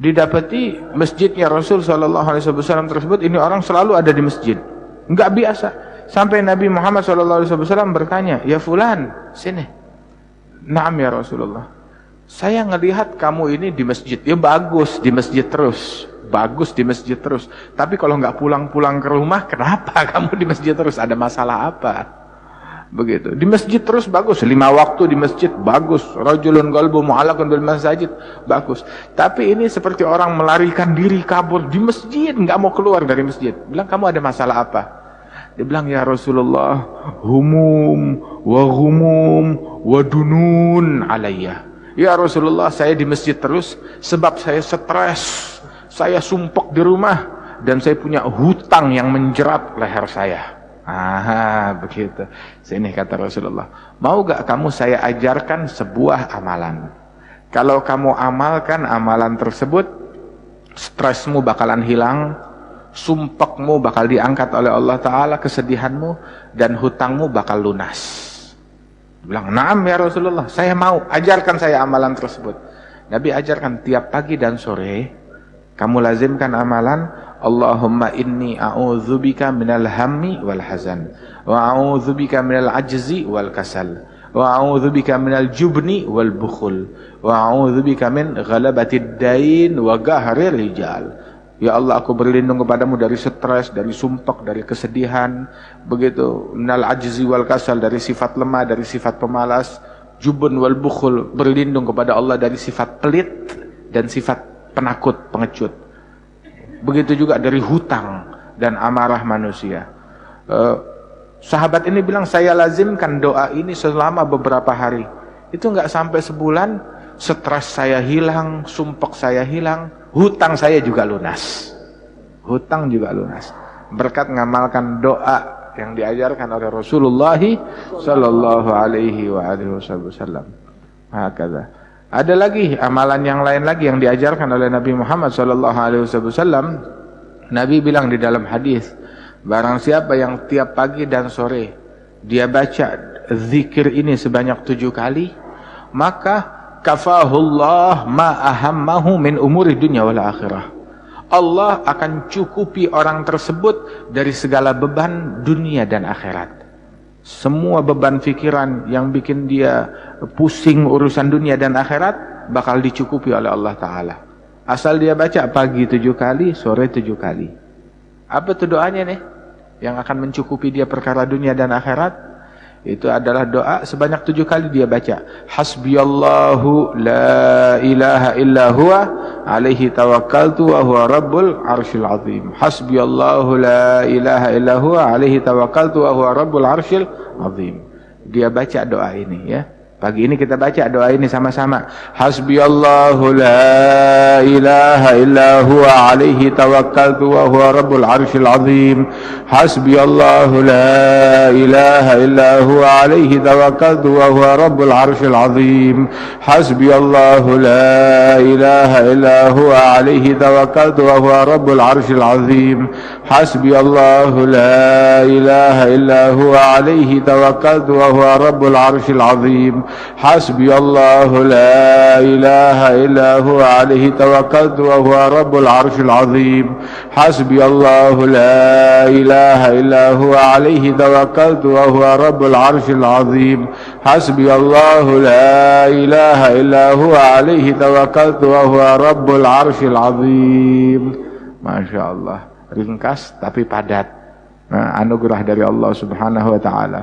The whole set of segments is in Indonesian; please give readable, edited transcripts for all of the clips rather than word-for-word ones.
didapati masjidnya Rasul sallallahu alaihi wasallam tersebut, ini orang selalu ada di masjid, enggak biasa. Sampai Nabi Muhammad sallallahu alaihi wasallam bertanya, "Ya fulan, sini." "Na'am ya Rasulullah. Saya ngelihat kamu ini di masjid." "Ya bagus di masjid terus. Bagus di masjid terus. Tapi kalau enggak pulang-pulang ke rumah, kenapa kamu di masjid terus? Ada masalah apa?" Begitu. Di masjid terus bagus, 5 waktu di masjid bagus. Rajulun qalbu mu'allaqun bil masajid bagus. Tapi ini seperti orang melarikan diri kabur di masjid, enggak mau keluar dari masjid. Bilang, "Kamu ada masalah apa?" Dia bilang, "Ya Rasulullah, humum wa ghumum wa dunun alayya." "Ya Rasulullah, saya di masjid terus sebab saya stres, saya sumpek di rumah, dan saya punya hutang yang menjerat leher saya." Begitu. Sini kata Rasulullah, "Mau gak kamu saya ajarkan sebuah amalan? Kalau kamu amalkan amalan tersebut, stresmu bakalan hilang, sumpekmu bakal diangkat oleh Allah Ta'ala, kesedihanmu, dan hutangmu bakal lunas." Bilang, "Na'am ya Rasulullah, saya mau, ajarkan saya amalan tersebut." Nabi ajarkan, tiap pagi dan sore kamu lazimkan amalan, "Allahumma inni a'udzubika minal hammi wal hazan, wa a'udzubika minal ajzi wal kasal, wa a'udzubika minal jubni wal bukhul, wa a'udzubika min ghalabatid dain wa ghahril rijal." Ya Allah, aku berlindung kepadamu dari stres, dari sumpek, dari kesedihan, begitu, minal ajzi wal kasal, dari sifat lemah, dari sifat pemalas, jubun wal bukhul, berlindung kepada Allah dari sifat pelit dan sifat penakut, pengecut. Begitu juga dari hutang dan amarah manusia. Sahabat ini bilang, "Saya lazimkan doa ini selama beberapa hari." Itu enggak sampai sebulan, stres saya hilang, sumpek saya hilang, hutang saya juga lunas. Hutang juga lunas. Berkat ngamalkan doa yang diajarkan oleh Rasulullah sallallahu alaihi wasallam. Hakadha. Ada lagi amalan yang lain lagi yang diajarkan oleh Nabi Muhammad sallallahu alaihi wasallam. Nabi bilang di dalam hadis, barang siapa yang tiap pagi dan sore dia baca zikir ini sebanyak 7 kali, maka kafahullah ma ahammahu min umuri dunya wal akhirah. Allah akan cukupi orang tersebut dari segala beban dunia dan akhirat. Semua beban pikiran yang bikin dia pusing urusan dunia dan akhirat bakal dicukupi oleh Allah Ta'ala. Asal dia baca pagi 7 kali, sore 7 kali. Apa tuh doanya nih? Yang akan mencukupi dia perkara dunia dan akhirat? Itu adalah doa sebanyak 7 kali dia baca. Hasbiyallahu la ilaha illa huwa alaihi tawakkaltu wa huwa rabbul arsyil azim. Hasbiyallahu la ilaha illa huwa alaihi tawakkaltu wa huwa rabbul arsyil azim. Dia baca doa ini ya. Pagi ini kita baca doa ini sama-sama. Hasbiyallahu la ilaha illa huwa alaihi tawakkaltu wa huwa rabbul arsyil azim. Hasbiyallahu la ilaha illa huwa alaihi tawakkaltu wa huwa rabbul arsyil azim. Hasbiyallahu la ilaha illa huwa alaihi tawakkaltu wa huwa rabbul arsyil azim. Hasbiyallahu la ilaha illa huwa alaihi tawakkaltu wa huwa rabbul arsyil azim. Hasbiyallahu la ilaha illa huwa alaihi tawakkaltu wa huwa rabbul arsyil azim. Hasbiyallahu la ilaha illa huwa alaihi tawakkaltu wa huwa rabbul arsyil azim. Hasbiyallahu la ilaha illa huwa alaihi tawakkaltu wa huwa rabbul arsyil azim. Masya Allah, ringkas tapi padat. Anugerah dari Allah Subhanahu wa Ta'ala.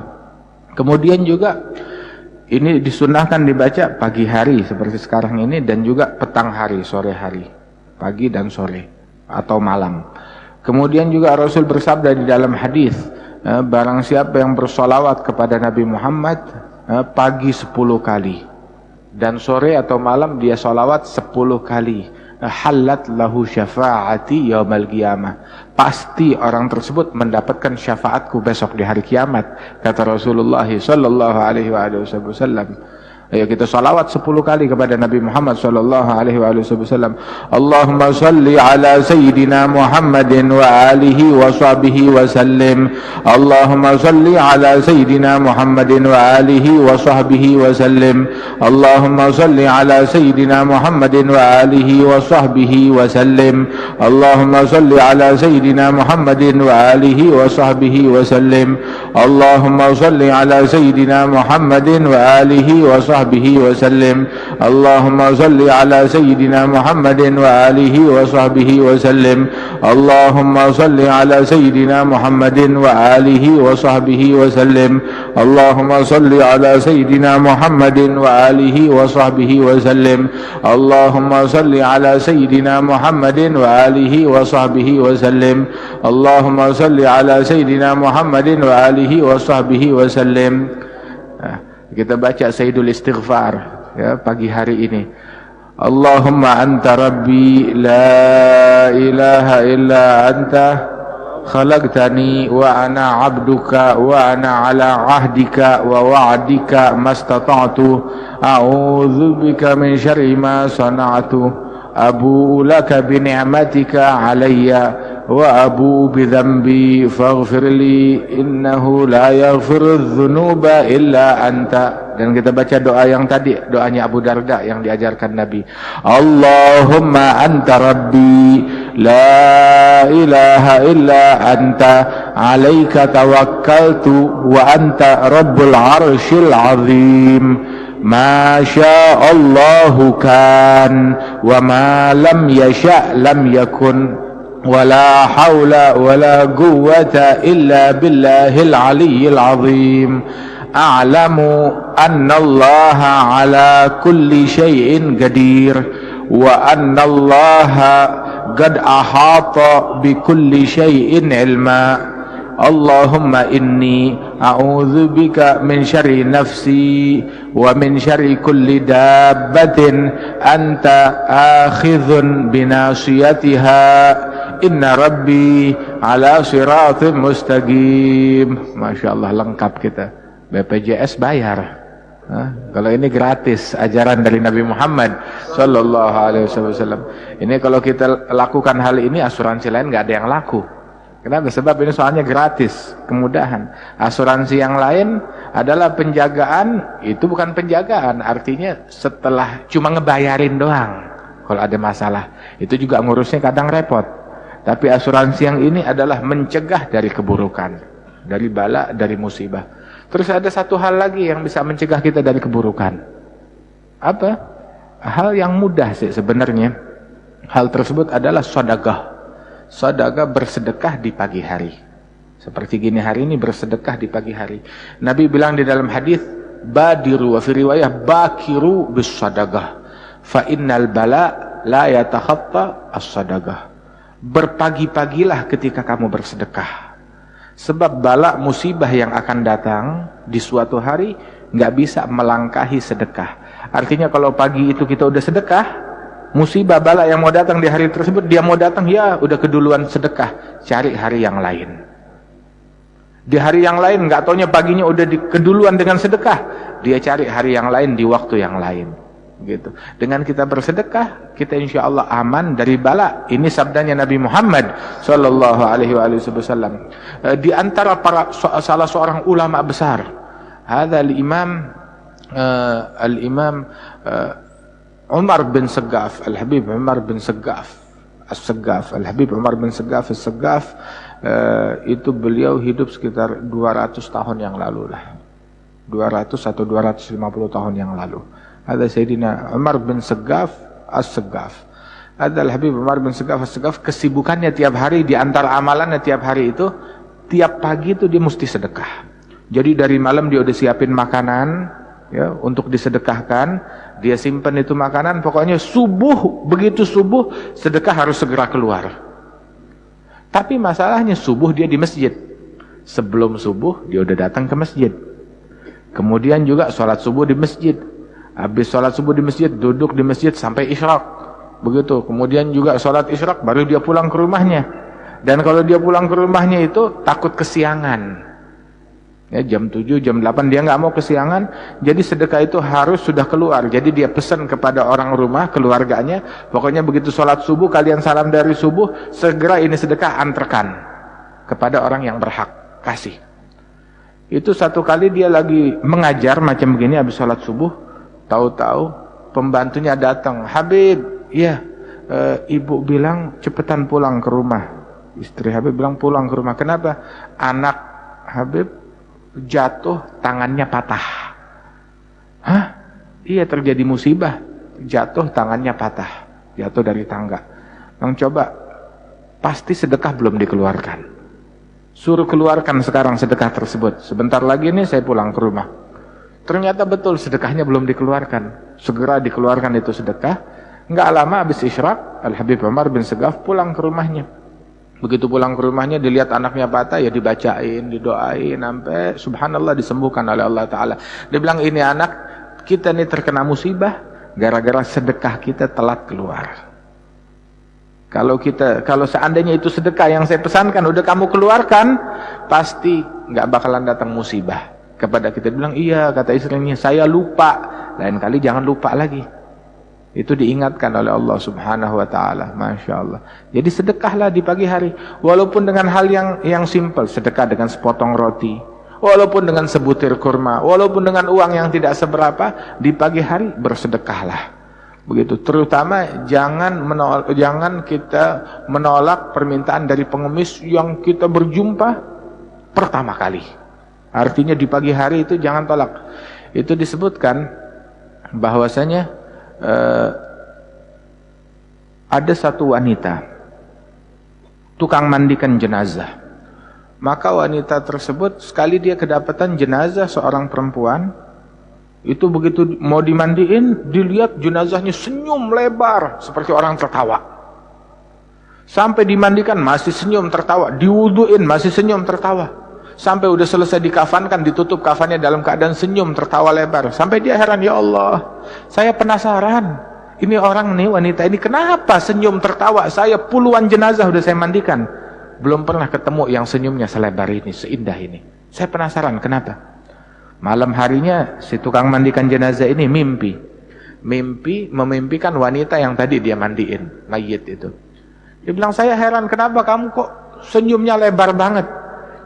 Kemudian juga ini disunahkan dibaca pagi hari seperti sekarang ini, dan juga petang hari, sore hari, pagi dan sore atau malam. Kemudian juga Rasul bersabda di dalam hadis, barang siapa yang bersolawat kepada Nabi Muhammad pagi 10 kali dan sore atau malam dia solawat 10 kali, halat lahu syafaati yaumal qiyamah, pasti orang tersebut mendapatkan syafaatku besok di hari kiamat, kata Rasulullah sallallahu alaihi wasallam. Ayo kita salawat 10 kali kepada Nabi Muhammad sallallahu alaihi wasallam. Allahumma salli ala sayyidina Muhammadin wa alihi wa sahbihi wa sallim. Allahumma salli ala sayyidina Muhammadin wa alihi wa sahbihi wa sallim. Allahumma salli ala sayyidina Muhammadin wa alihi wa sahbihi wa sallim. Allahumma salli ala sayyidina Muhammadin wa alihi wa sahbihi wa sallim. Allahumma salli ala sayyidina Muhammadin wa alihi wa sahbihi wa sallim. Allahumma salli ala sayyidina Muhammadin wa alihi wa sahbihi wa sallim. Allahumma salli ala sayyidina Muhammadin wa alihi wa sahbihi wa sallim. Allahumma salli ala sayyidina Muhammadin wa alihi wa sahbihi wa sallim. Allahumma salli ala sayyidina Muhammadin wa alihi wa sahbihi wa sallim. Allahumma salli ala sayyidina Muhammadin wa alihi wa sahbihi wa sallim. Kita baca Sayyidul Istighfar ya pagi hari ini. Allahumma anta rabbi la ilaha illa anta khalaqtani wa ana abduka wa ana ala ahdika wa wa'dika mastata'tu a'udzu bika min syarri ma sana'tu abu'u laka bi ni'matika 'alayya wa abu bidhanbi faghfirli innahu la yaghfirudz dzunuba illa anta. Dan kita baca doa yang tadi, doanya Abu Darda yang diajarkan Nabi. Allahumma anta rabbi la ilaha illa anta alaika tawakkaltu wa anta rabbul arsyil azim. Ma sya'allahu kan wa ma lam yasha' lam yakun. ولا حول ولا قوة إلا بالله العلي العظيم أعلم أن الله على كل شيء قدير وأن الله قد أحاط بكل شيء علما اللهم إني أعوذ بك من شر نفسي ومن شر كل دابة أنت آخذ بناصيتها Inna Rabbi ala siratim mustaqim. Masya Allah, lengkap kita. BPJS bayar. Kalau ini gratis, ajaran dari Nabi Muhammad sallallahu alaihi wasallam. Ini kalau kita lakukan hal ini, asuransi lain nggak ada yang laku. Kenapa? Sebab ini soalnya gratis, kemudahan. Asuransi yang lain adalah penjagaan, itu bukan penjagaan. Artinya setelah cuma ngebayarin doang. Kalau ada masalah, itu juga ngurusnya kadang repot. Tapi asuransi yang ini adalah mencegah dari keburukan, dari bala, dari musibah. Terus ada satu hal lagi yang bisa mencegah kita dari keburukan. Apa? Hal yang mudah sih sebenarnya. Hal tersebut adalah sedekah. Sedekah, bersedekah di pagi hari. Seperti gini hari ini bersedekah di pagi hari. Nabi bilang di dalam hadis, badiru wa fi riwayah bakiru bis sedekah. Fa innal bala la yatakhatta as-sedekah. Berpagi-pagilah ketika kamu bersedekah. Sebab bala musibah yang akan datang di suatu hari nggak bisa melangkahi sedekah. Artinya kalau pagi itu kita udah sedekah, musibah bala yang mau datang di hari tersebut, dia mau datang ya udah keduluan sedekah, cari hari yang lain. Di hari yang lain nggak taunya paginya udah keduluan dengan sedekah, dia cari hari yang lain di waktu yang lain. Gitu. Dengan kita bersedekah, kita insya Allah aman dari bala. Ini sabdanya Nabi Muhammad sallallahu alaihi wasallam. Di antara para salah seorang ulama besar, hadza al-imam Umar bin Saggaf, Al-Habib Umar bin Saggaf As-Saggaf, Al-Habib Umar bin Saggaf As-Saggaf, itu beliau hidup sekitar 200 tahun yang lalu lah. 200 atau 250 tahun yang lalu. Ada Sayyidina Umar bin Saggaf As-Saggaf. Ada Al-Habib Umar bin Saggaf As-Saggaf, kesibukannya tiap hari, di antara amalannya tiap hari itu, tiap pagi itu dia mesti sedekah. Jadi dari malam dia udah siapin makanan ya untuk disedekahkan, dia simpan itu makanan, pokoknya subuh, begitu subuh sedekah harus segera keluar. Tapi masalahnya subuh dia di masjid. Sebelum subuh dia udah datang ke masjid. Kemudian juga sholat subuh di masjid. Habis sholat subuh di masjid, duduk di masjid sampai isyraq. Begitu. Kemudian juga sholat isyraq, baru dia pulang ke rumahnya. Dan kalau dia pulang ke rumahnya itu takut kesiangan. Ya, jam 7, jam 8 dia nggak mau kesiangan, jadi sedekah itu harus sudah keluar. Jadi dia pesan kepada orang rumah, keluarganya, pokoknya begitu sholat subuh, kalian salam dari subuh, segera ini sedekah antarkan kepada orang yang berhak, kasih. Itu satu kali dia lagi mengajar macam begini habis sholat subuh, tahu-tahu pembantunya datang, Habib, iya, ibu bilang cepetan pulang ke rumah. Istri Habib bilang pulang ke rumah, kenapa? Anak Habib jatuh, tangannya patah. Hah? Iya, terjadi musibah, jatuh, tangannya patah, jatuh dari tangga. Bang, coba, pasti sedekah belum dikeluarkan. Suruh keluarkan sekarang sedekah tersebut. Sebentar lagi nih saya pulang ke rumah. Ternyata betul sedekahnya belum dikeluarkan. Segera dikeluarkan itu sedekah. Nggak lama habis isyraq, Al-Habib Umar bin Segaf pulang ke rumahnya. Begitu pulang ke rumahnya, dilihat anaknya patah, ya dibacain, didoain, sampai subhanallah disembuhkan oleh Allah Ta'ala. Dia bilang, ini anak, kita nih terkena musibah, gara-gara sedekah kita telat keluar. Kalau seandainya itu sedekah yang saya pesankan, udah kamu keluarkan, pasti nggak bakalan datang musibah kepada kita. Dia bilang, iya, kata istrinya, saya lupa. Lain kali jangan lupa lagi. Itu diingatkan oleh Allah Subhanahu wa Ta'ala. Masya Allah. Jadi sedekahlah di pagi hari, walaupun dengan hal yang simple, sedekah dengan sepotong roti, walaupun dengan sebutir kurma, walaupun dengan uang yang tidak seberapa, di pagi hari bersedekahlah. Begitu. Terutama jangan kita menolak permintaan dari pengemis yang kita berjumpa pertama kali. Artinya di pagi hari itu jangan tolak. Itu disebutkan bahwasanya ada satu wanita tukang mandikan jenazah. Maka wanita tersebut sekali dia kedapatan jenazah seorang perempuan, itu begitu mau dimandiin, dilihat jenazahnya senyum lebar seperti orang tertawa. Sampai dimandikan masih senyum tertawa, diwuduin masih senyum tertawa. Sampai udah selesai dikafankan, ditutup kafannya dalam keadaan senyum tertawa lebar. Sampai dia heran, ya Allah, saya penasaran, ini orang nih, wanita ini kenapa senyum tertawa? Saya puluhan jenazah udah saya mandikan, belum pernah ketemu yang senyumnya selebar ini, seindah ini. Saya penasaran kenapa. Malam harinya si tukang mandikan jenazah ini memimpikan wanita yang tadi dia mandiin, mayit itu. Dia bilang, saya heran kenapa kamu kok senyumnya lebar banget.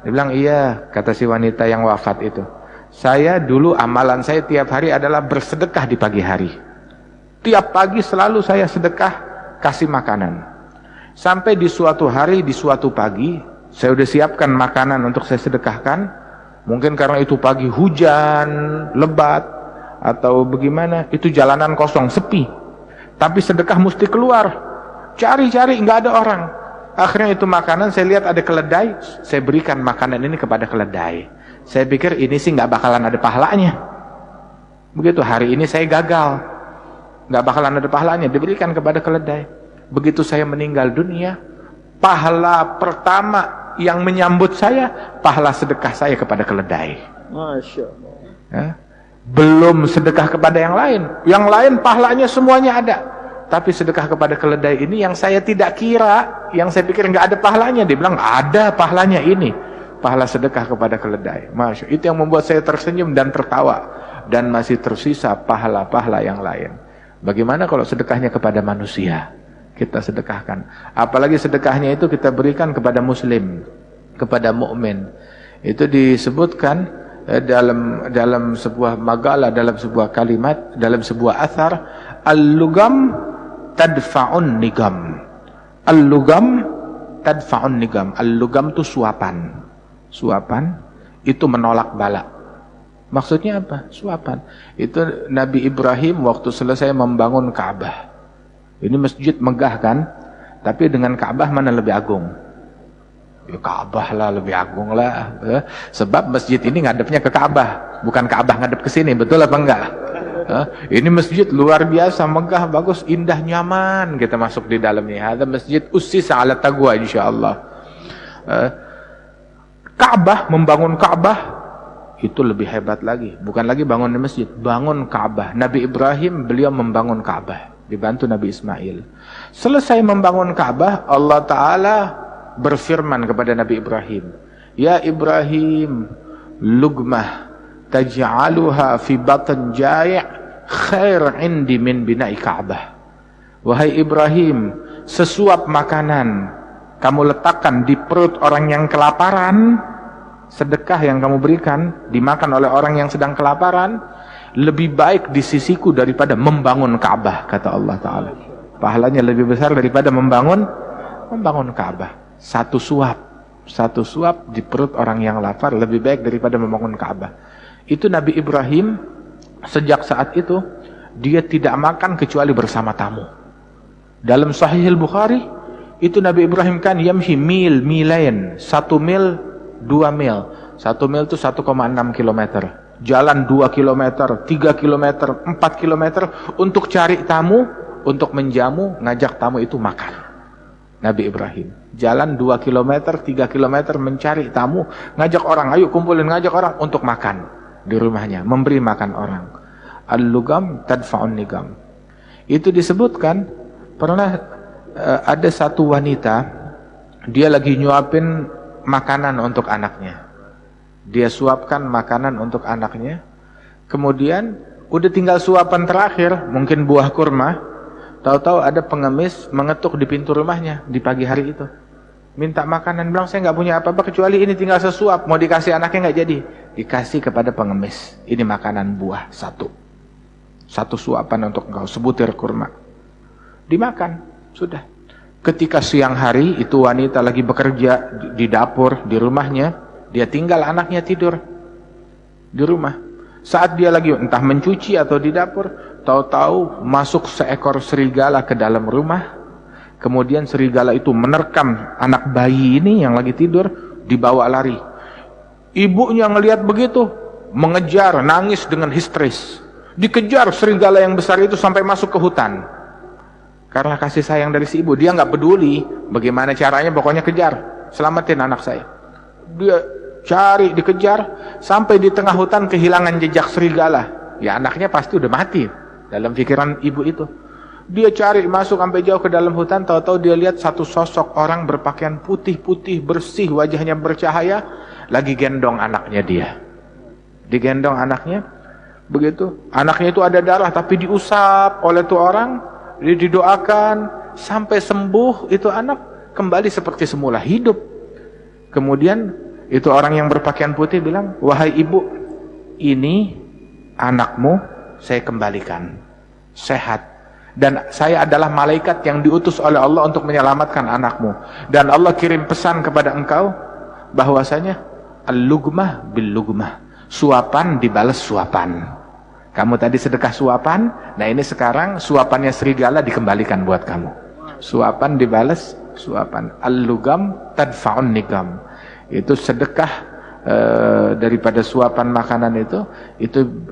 Dia bilang, iya, kata si wanita yang wafat itu, saya dulu amalan saya tiap hari adalah bersedekah di pagi hari. Tiap pagi selalu saya sedekah kasih makanan. Sampai di suatu hari, di suatu pagi, saya udah siapkan makanan untuk saya sedekahkan. Mungkin karena itu pagi hujan, lebat, atau bagaimana, itu jalanan kosong, sepi. Tapi sedekah mesti keluar. Cari-cari, nggak ada orang. Akhirnya itu makanan, saya lihat ada keledai, saya berikan makanan ini kepada keledai. Saya pikir ini sih nggak bakalan ada pahalanya. Begitu, hari ini saya gagal, nggak bakalan ada pahalanya, diberikan kepada keledai. Begitu saya meninggal dunia, pahala pertama yang menyambut saya, pahala sedekah saya kepada keledai. Masya Allah. Ya? Belum sedekah kepada yang lain pahalanya semuanya ada. Tapi sedekah kepada keledai ini yang saya tidak kira, yang saya pikir nggak ada pahalanya, dia bilang ada pahalanya ini, pahala sedekah kepada keledai. Masya, itu yang membuat saya tersenyum dan tertawa, dan masih tersisa pahala-pahala yang lain. Bagaimana kalau sedekahnya kepada manusia kita sedekahkan? Apalagi sedekahnya itu kita berikan kepada muslim, kepada mukmin. Itu disebutkan dalam sebuah magalah, dalam sebuah kalimat, dalam sebuah athar, al-lugam tadfa'un nigam. Al-lugam tadfa'un nigam. Al-lugam itu suapan. Suapan itu menolak bala. Maksudnya apa? Suapan. Itu Nabi Ibrahim waktu selesai membangun Ka'bah. Ini masjid megah kan? Tapi dengan Ka'bah mana lebih agung? Ya Ka'bah lah lebih agung lah. Sebab masjid ini ngadepnya ke Ka'bah, bukan Ka'bah ngadep ke sini. Betul apa enggak? Ini masjid luar biasa, megah, bagus, indah, nyaman kita masuk di dalamnya. Ada masjid ussisa ala taqwa insyaallah. Ka'bah, membangun Ka'bah itu lebih hebat lagi. Bukan lagi bangun di masjid, bangun Ka'bah. Nabi Ibrahim beliau membangun Ka'bah, dibantu Nabi Ismail. Selesai membangun Ka'bah, Allah Ta'ala berfirman kepada Nabi Ibrahim, ya Ibrahim, lugmah taj'aluha fi batn jai' khair indi min bina'i Ka'bah. Wahai Ibrahim, sesuap makanan kamu letakkan di perut orang yang kelaparan, sedekah yang kamu berikan dimakan oleh orang yang sedang kelaparan, lebih baik di sisiku daripada membangun Ka'bah, kata Allah Ta'ala. Pahalanya lebih besar daripada membangun Ka'bah. Satu suap di perut orang yang lapar lebih baik daripada membangun Ka'bah. Itu Nabi Ibrahim, sejak saat itu dia tidak makan kecuali bersama tamu. Dalam Sahih Al-Bukhari itu Nabi Ibrahim kan yamshi milain, 1 mil 2 mil. 1 mil itu 1,6 kilometer. Jalan 2 kilometer, 3 kilometer, 4 kilometer untuk cari tamu, untuk menjamu, ngajak tamu itu makan. Nabi Ibrahim jalan 2 kilometer, 3 kilometer mencari tamu, ngajak orang, ayo kumpulin, ngajak orang untuk makan di rumahnya, memberi makan orang. Al-lugam tadfa'un nigam. Itu disebutkan pernah ada satu wanita, dia lagi nyuapin makanan untuk anaknya. Dia suapkan makanan untuk anaknya. Kemudian udah tinggal suapan terakhir, mungkin buah kurma. Tahu-tahu ada pengemis mengetuk di pintu rumahnya di pagi hari itu. Minta makanan, bilang saya nggak punya apa-apa kecuali ini, tinggal sesuap. Mau dikasih anaknya nggak jadi. Dikasih kepada pengemis. Ini makanan buah satu suapan untuk engkau, sebutir kurma. Dimakan, sudah. Ketika siang hari itu wanita lagi bekerja di dapur di rumahnya, dia tinggal anaknya tidur di rumah. Saat dia lagi entah mencuci atau di dapur, tahu-tahu masuk seekor serigala ke dalam rumah. Kemudian serigala itu menerkam anak bayi ini yang lagi tidur, dibawa lari. Ibunya ngelihat begitu, mengejar, nangis dengan histeris. Dikejar serigala yang besar itu sampai masuk ke hutan. Karena kasih sayang dari si ibu, dia nggak peduli bagaimana caranya, pokoknya kejar, selamatin anak saya. Dia cari, dikejar, sampai di tengah hutan kehilangan jejak serigala. Ya anaknya pasti udah mati dalam pikiran ibu itu. Dia cari masuk sampai jauh ke dalam hutan, tahu-tahu dia lihat satu sosok orang berpakaian putih-putih, bersih, wajahnya bercahaya, lagi gendong anaknya dia. Digendong anaknya, begitu. Anaknya itu ada darah, tapi diusap oleh tuh orang, dia didoakan, sampai sembuh, itu anak kembali seperti semula, hidup. Kemudian itu orang yang berpakaian putih bilang, wahai ibu, ini anakmu saya kembalikan, sehat. Dan saya adalah malaikat yang diutus oleh Allah untuk menyelamatkan anakmu. Dan Allah kirim pesan kepada engkau, bahwasanya al-lugmah bil-lugmah, suapan dibalas suapan. Kamu tadi sedekah suapan, nah ini sekarang suapannya serigala dikembalikan buat kamu. Suapan dibalas suapan. Al-lugam tadfa'un nigam. Itu sedekah daripada suapan makanan itu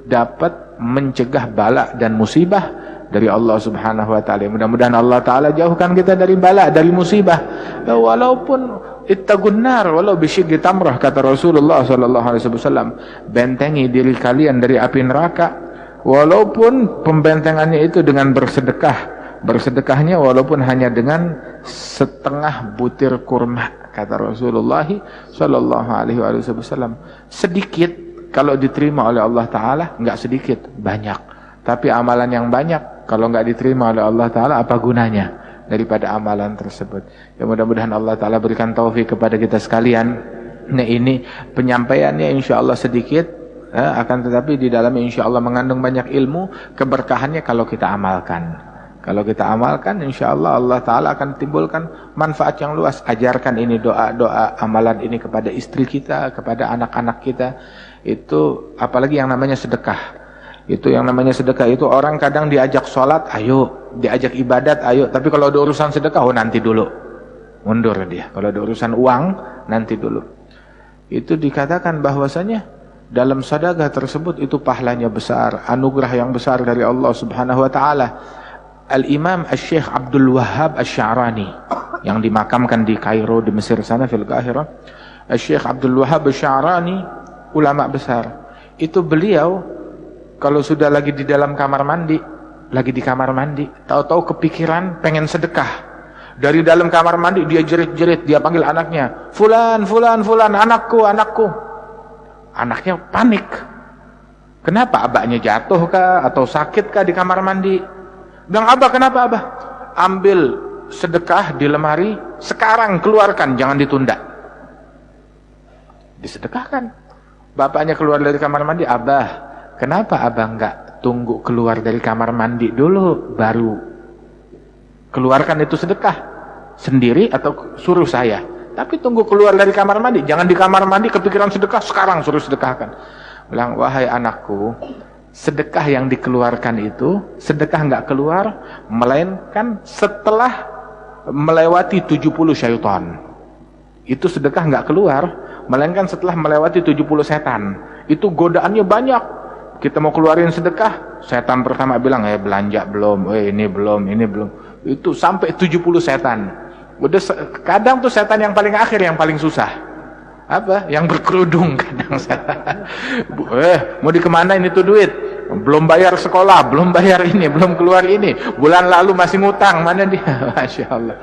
dapat mencegah bala dan musibah dari Allah Subhanahu wa taala. Mudah-mudahan Allah taala jauhkan kita dari bala, dari musibah. Walaupun ittaqun nar walau bisyiddi tamrah, kata Rasulullah sallallahu alaihi wasallam, bentengi diri kalian dari api neraka walaupun pembentengannya itu dengan bersedekah. Bersedekahnya walaupun hanya dengan setengah butir kurma, kata Rasulullah sallallahu alaihi wasallam. Sedikit kalau diterima oleh Allah taala, enggak sedikit, banyak. Tapi amalan yang banyak kalau enggak diterima oleh Allah taala, apa gunanya daripada amalan tersebut? Ya mudah-mudahan Allah taala berikan taufik kepada kita sekalian. Nah ini penyampaiannya insyaallah sedikit, akan tetapi di dalamnya insyaallah mengandung banyak ilmu, keberkahannya kalau kita amalkan. Kalau kita amalkan, insyaallah Allah Ta'ala akan timbulkan manfaat yang luas. Ajarkan ini doa-doa amalan ini kepada istri kita, kepada anak-anak kita. Itu apalagi yang namanya sedekah. Itu yang namanya sedekah itu orang kadang diajak sholat, ayo. Diajak ibadat, ayo. Tapi kalau ada urusan sedekah, oh nanti dulu. Mundur dia. Kalau ada urusan uang, nanti dulu. Itu dikatakan bahwasanya dalam sedekah tersebut itu pahalanya besar. Anugerah yang besar dari Allah Subhanahu Wa Ta'ala. Al-Imam Al-Syekh Abdul Wahhab Al-Sya'rani yang dimakamkan di Kairo, di Mesir sana, fil Qahirah. Al-Syekh Abdul Wahhab Al-Sya'rani ulama besar. Itu beliau kalau sudah lagi di dalam kamar mandi, lagi di kamar mandi, tahu-tahu kepikiran pengen sedekah. Dari dalam kamar mandi dia jerit-jerit, dia panggil anaknya, "Fulan, fulan, fulan, anakku, anakku." Anaknya panik. Kenapa? Abahnya jatuh kah atau sakit kah di kamar mandi? Bilang, abah kenapa abah? Ambil sedekah di lemari, sekarang keluarkan, jangan ditunda. Disedekahkan. Bapaknya keluar dari kamar mandi, abah, kenapa abah enggak tunggu keluar dari kamar mandi dulu, baru keluarkan itu sedekah? Sendiri atau suruh saya? Tapi tunggu keluar dari kamar mandi, jangan di kamar mandi kepikiran sedekah, sekarang suruh sedekahkan. Bilang, wahai anakku, sedekah yang dikeluarkan itu, sedekah enggak keluar, melainkan setelah melewati 70 syaitan. Itu sedekah enggak keluar, melainkan setelah melewati 70 setan. Itu godaannya banyak. Kita mau keluarin sedekah, setan pertama bilang, belanja belum, ini belum, ini belum. Itu sampai 70 setan. Udah kadang tuh setan yang paling akhir yang paling susah. Apa? Yang berkerudung kadang setan. Mau dikemanain itu duit? Belum bayar sekolah, belum bayar ini, belum keluar ini. Bulan lalu masih ngutang, mana dia? Masya Allah.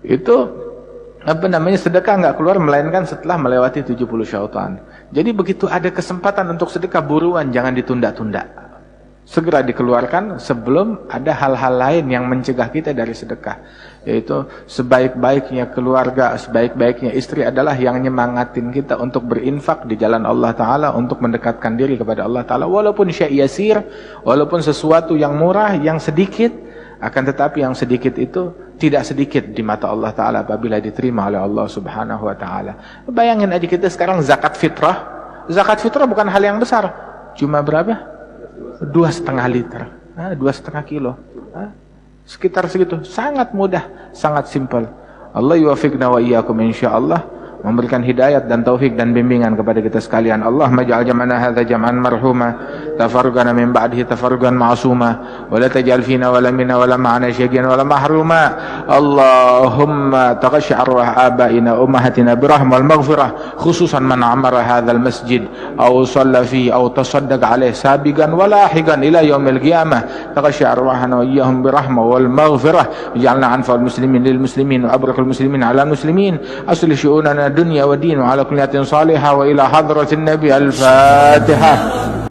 Itu sedekah nggak keluar melainkan setelah melewati 70 syaitan. Jadi begitu ada kesempatan untuk sedekah, buruan, jangan ditunda-tunda. Segera dikeluarkan sebelum ada hal-hal lain yang mencegah kita dari sedekah. Yaitu sebaik-baiknya keluarga, sebaik-baiknya istri adalah yang nyemangatin kita untuk berinfak di jalan Allah Ta'ala, untuk mendekatkan diri kepada Allah Ta'ala. Walaupun syai' yasir, walaupun sesuatu yang murah, yang sedikit, akan tetapi yang sedikit itu tidak sedikit di mata Allah Ta'ala apabila diterima oleh Allah Subhanahu Wa Ta'ala. Bayangin aja kita sekarang zakat fitrah. Zakat fitrah bukan hal yang besar. Cuma berapa? 2,5 liter. 2,5 kilo. Sekitar segitu. Sangat mudah. Sangat simple. Allah yuwafiqna wa iyyakum insyaallah. Memberikan hidayat dan taufik dan bimbingan kepada kita sekalian. Allah maj'al jam'ana hadza jam'an marhuma, tafarruqana min ba'dihi tafarruqan ma'suma, wa la taj'al fina wa la minna wa la ma'ana syaqiyyan wa la mahruma. Allahumma taghashshar arwah abaina ummahatina birahmah wal maghfirah, khususan man amara hadzal masjid aw shalla fi aw tasaddaq alaih sabiqan wa lahiqan ila yaumil qiyamah. Taghashshar arwahana wa iyyahum birahmah wal maghfirah, ij'alna anfa'al muslimin lil muslimin wa abrakal muslimin ala muslimin. Aslih syu'unana dunya wa din wa ala kulli niyatin salihah wa ila hadratin nabi al-Fatihah.